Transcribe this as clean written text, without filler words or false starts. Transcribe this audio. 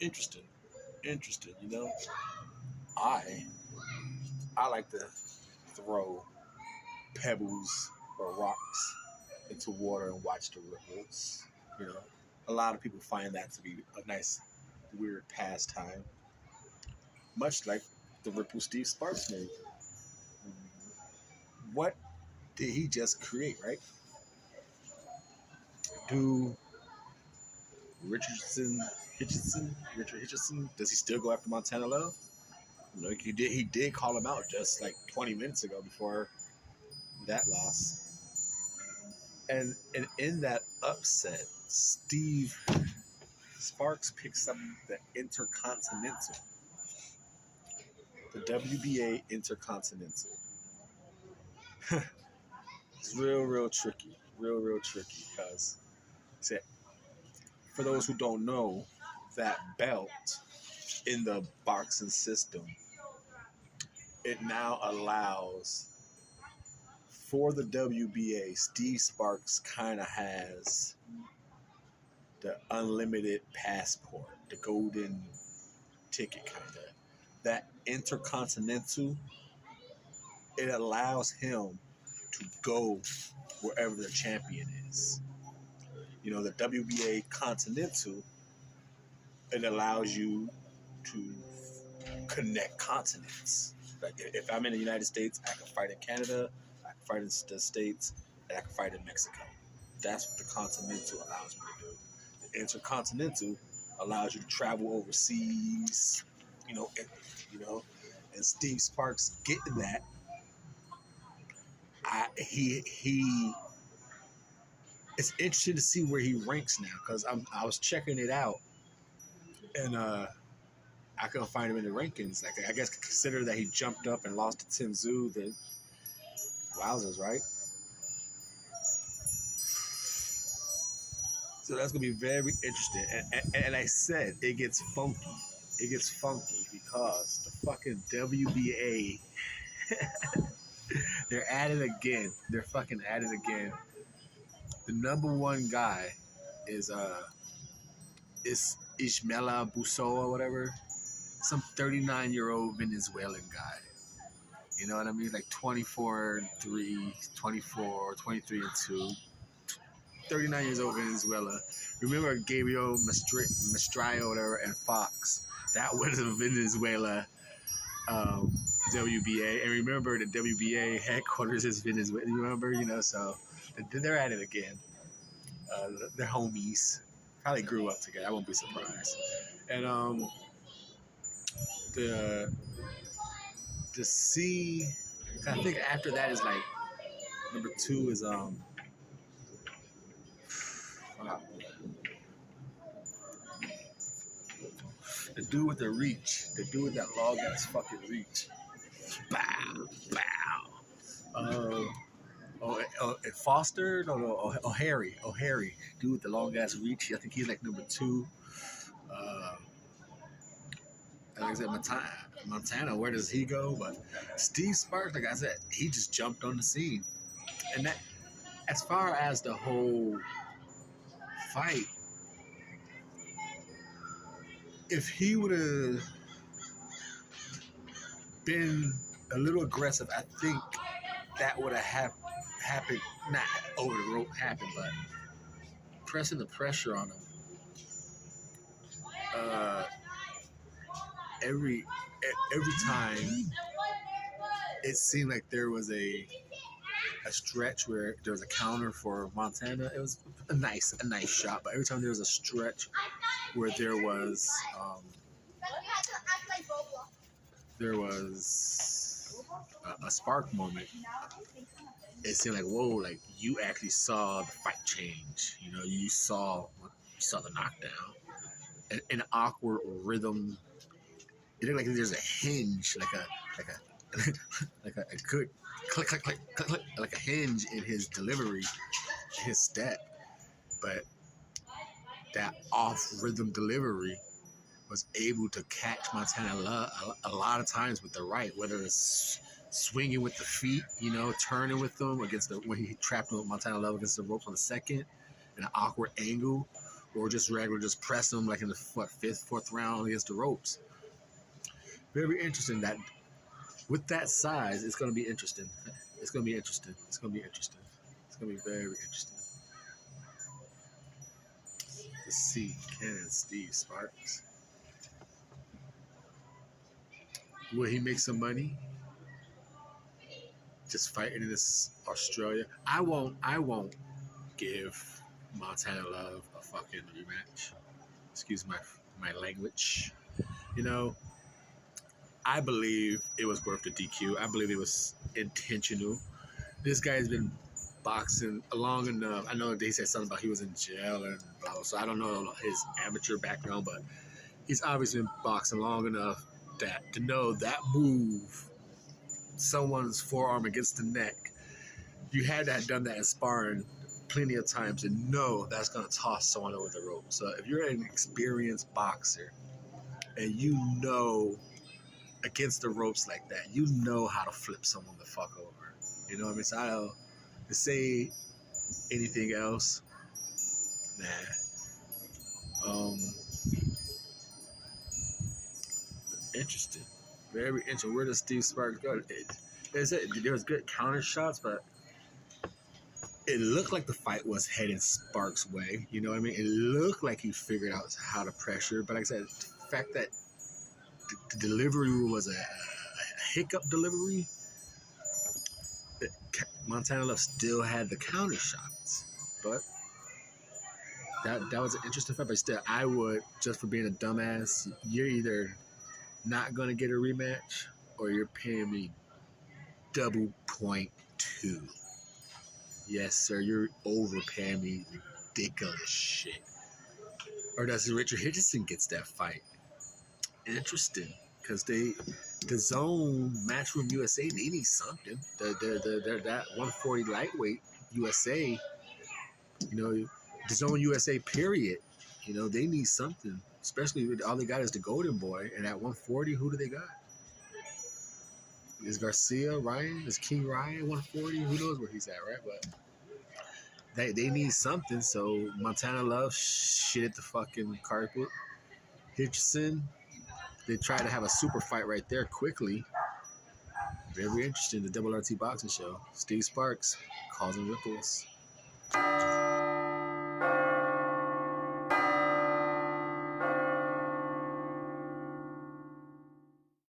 Interesting. Interesting. You know, I I like to throw pebbles or rocks into water and watch the ripples. You know, a lot of people find that to be a nice, weird pastime, much like the ripple Steve Sparks made. What did he just create, right? Do Richard Hitchison, does he still go after Montana Love? You know, he did call him out just like 20 minutes ago before that loss. And in that upset, Steve Sparks picks up the Intercontinental, the WBA Intercontinental. It's real tricky, real tricky because for those who don't know, that belt in the boxing system, it now allows for the WBA. Steve Sparks kind of has the unlimited passport, the golden ticket kind of. That Intercontinental, it allows him to go wherever the champion is. You know, the WBA Continental, it allows you to connect continents. Like if I'm in the United States, I can fight in Canada, I can fight in the States, and I can fight in Mexico. That's what the Continental allows me to do. The Intercontinental allows you to travel overseas, you know, and Steve Sparks getting that. He it's interesting to see where he ranks now because I was checking it out and I couldn't find him in the rankings. Like I guess consider that he jumped up and lost to Tenzou. The wowzers, right? So that's gonna be very interesting. And I said it gets funky. It gets funky because the fucking WBA, they're at it again. They're fucking at it again. The number one guy is Ismaila Busso or whatever, some 39-year-old Venezuelan guy. You know what I mean? Like 24-3, 24, 23-2. 39 years old Venezuela. Remember Gabriel Mestria or whatever and Fox? That was a Venezuela WBA. And remember the WBA headquarters is Venezuela. You remember? You know, so they're at it again. They're homies. Probably grew up together. I won't be surprised. And the C, I think after that is like number 2 is the dude with the reach, the dude with that long ass fucking reach. Bow, bow. Foster? No, O'Hare, dude with the long ass reach. I think he's like number 2. Like I said, Montana, where does he go? But Steve Sparks, like I said, he just jumped on the scene. And that, as far as the whole fight, if he would have been a little aggressive, I think that would have happened, not over the rope happened, but pressing the pressure on him. Every time it seemed like there was a stretch where there was a counter for Montana. It was a nice shot, but every time there was a stretch where there was a spark moment, it seemed like, whoa, like you actually saw the fight change. You know, you saw the knockdown, and an awkward rhythm. It looked like there's a hinge, like a good click, click, click, click, click, like a hinge in his delivery, his step. But that off-rhythm delivery was able to catch Montana a lot of times with the right, whether it's swinging with the feet, you know, turning with them when he trapped Montana Love against the ropes on the second, in an awkward angle, or just regular, just press him like in the fifth, fourth round against the ropes. Very interesting. That with that size, it's going to be interesting. It's going to be interesting. It's going to be interesting. It's going to be very interesting. To see can Steve Sparks, will he make some money just fighting in this Australia? I won't give Montana Love a fucking rematch. Excuse my language. You know, I believe it was worth the DQ. I believe it was intentional. This guy's been boxing long enough. I know they said something about he was in jail and blah, blah, so I don't know his amateur background, but he's obviously been boxing long enough that to know that move, someone's forearm against the neck, you had to have done that in sparring plenty of times and know that's going to toss someone over the rope. So if you're an experienced boxer and you know against the ropes like that, you know how to flip someone the fuck over. You know what I mean? So I don't to say anything else. Nah. Interesting. Very interesting. Where does Steve Sparks go? There was good counter shots, but it looked like the fight was heading Sparks' way. You know what I mean? It looked like he figured out how to pressure. But like I said, the fact that the delivery was a hiccup delivery, Montana Love still had the counter shots. But that was an interesting fight. But still, I would, just for being a dumbass, you're either not going to get a rematch or you're paying me double .2. Yes, sir, you're overpaying me ridiculous shit. Or does Richard Hitchison gets that fight? Interesting, because the Zone Matchroom USA, they need something. That 140 lightweight USA, you know, the Zone USA period, you know, they need something. Especially with all they got is the Golden Boy, and at 140, who do they got? Is Garcia Ryan? Is King Ryan 140? Who knows where he's at, right? But they need something. So Montana Love shit at the fucking carpet. Hitchison, they try to have a super fight right there quickly. Very interesting. The Double RT Boxing Show. Steve Sparks, causing ripples.